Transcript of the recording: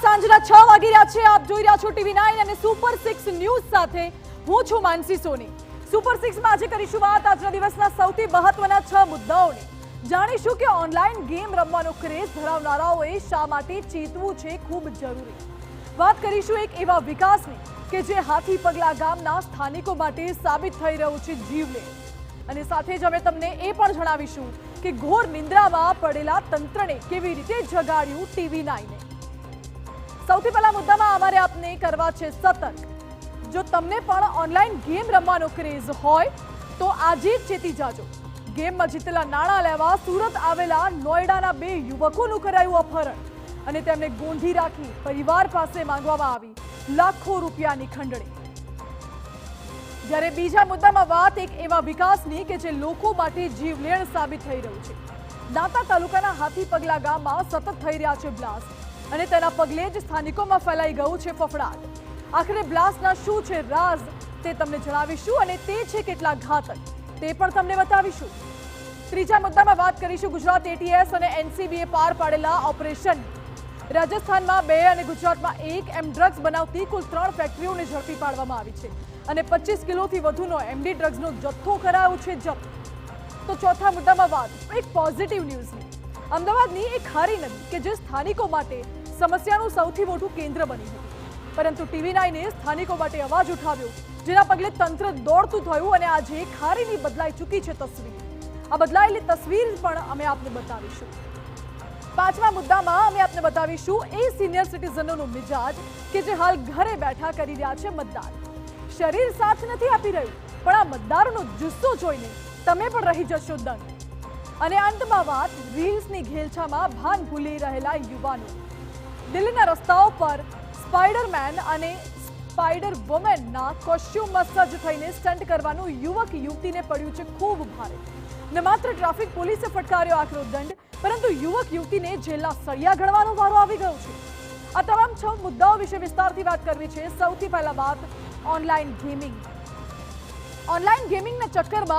સાંજના 6 વાગી રહ્યા છે। આપ જોઈ રહ્યા છો ટીવી 9 અને સુપર 6 ન્યૂઝ સાથે હું છું માનસી સોની। સુપર 6 માં આજે કરીશું વાત આજના દિવસના સૌથી મહત્વના 6 મુદ્દાઓની। જાણીશું કે ઓનલાઈન ગેમ રમવાનો ક્રેઝ ધરાવનારાઓએ શા માટે ચેતવું છે ખૂબ જરૂરી। વાત કરીશું એક એવા વિકાસની કે જે હાથી પગલા ગામના સ્થાનિકો માટે સાબિત થઈ રહ્યું છે જીવલેણ। અને સાથે જ અમે તમને એ પણ જણાવીશું કે ઘોર નિંદ્રામાં પડેલા તંત્રને કેવી રીતે જગાડ્યું ટીવી 9 સૌથી પહેલા મુદ્દામાં અમારે આપને કરવા છે સતર્ક। જો તમને પણ ઓનલાઈન ગેમ રમવાનો ક્રેઝ હોય તો આજે જ ચેતી જાજો। ગેમમાં જીતેલા નાણાં લેવા સુરત આવેલા નોઈડાના 2 યુવકોનું કરાયું અપહરણ અને તેમને ગોંધી રાખી પરિવાર પાસે માંગવામાં આવી લાખો રૂપિયાની ખંડણી। જ્યારે બીજા મુદ્દામાં વાત એક એવા વિકાસની કે જે લોકો માટે જીવલેણ સાબિત થઈ રહ્યું છે। દાંતા તાલુકાના હાથી પગલા ગામમાં સતત થઈ રહ્યા છે બ્લાસ્ટ અને તેના પગલે જ સ્થાનિકોમાં ફેલાઈ ગયું છે ફફડાટ। આખરે બ્લાસ્ટના શું છે રાઝ તે તમને જણાવીશું અને તે છે કેટલા ઘાતક તે પણ તમને બતાવીશું। ત્રીજા મુદ્દામાં વાત કરીશું ગુજરાત એટીએસ અને એનસીબીએ પાર પાડેલા ઓપરેશન। રાજસ્થાનમાં 2 અને ગુજરાતમાં 1 એમ ડ્રગ્સ બનાવતી કુલ 3 ફેક્ટરીઓને ઝડપી પાડવામાં આવી છે અને 25 કિલોથી વધુનો એમડી ડ્રગ્સનો જથ્થો કરાયો છે જપ્ત। તો ચોથા મુદ્દામાં વાત એક પોઝિટિવ ન્યૂઝની। અમદાવાદની એક ખારી નદી કે જે સ્થાનિકો માટે સમસ્યાનું સૌથી મોટું કેન્દ્ર બની હતી, પરંતુ ટીવી 9 સ્થાનિકો માટે અવાજ ઉઠાવ્યો, જેના પગલે તંત્ર દોડતું થયું અને આજે ખારીની બદલાઈ ચૂકી છે તસવીર। આ બદલાયેલી તસવીર પણ અમે આપને બતાવીશું। પાંચમા મુદ્દામાં અમે આપને બતાવીશું એ સિનિયર સિટીઝનોનો મિજાજ કે જે હાલ ઘરે બેઠા કરી રહ્યા છે મતદાન। શરીર સાથ નથી આપી રહ્યું, પણ આ મતદારોનો જુસ્સો જોઈને તમે પણ રહી જશો દંગ। અને અંતમાં વાત રીલ્સની ઘેલછામાં ભાન ભૂલી રહેલા યુવાનો। દિલ્હીના રસ્તાઓ પર સ્પાઈડરમેન અને સ્પાઈડર વુમેનના કોસ્ચ્યુમમાં સજ્જ થઈને સ્ટન્ટ કરવાનું યુવક યુવતીને પડ્યું છે ખૂબ ભારે। ન માત્ર ટ્રાફિક પોલીસે ફટકાર્યો આકરો દંડ, પરંતુ યુવક યુવતીને જેલના સળિયા ગળવાનો વારો આવી ગયો છે। આ તમામ 6 મુદ્દાઓ વિશે વિસ્તારથી વાત કરવી છે। સૌથી પહેલા વાત ઓનલાઈન ગેમિંગ। ઓનલાઈન ગેમિંગના ચક્કરમાં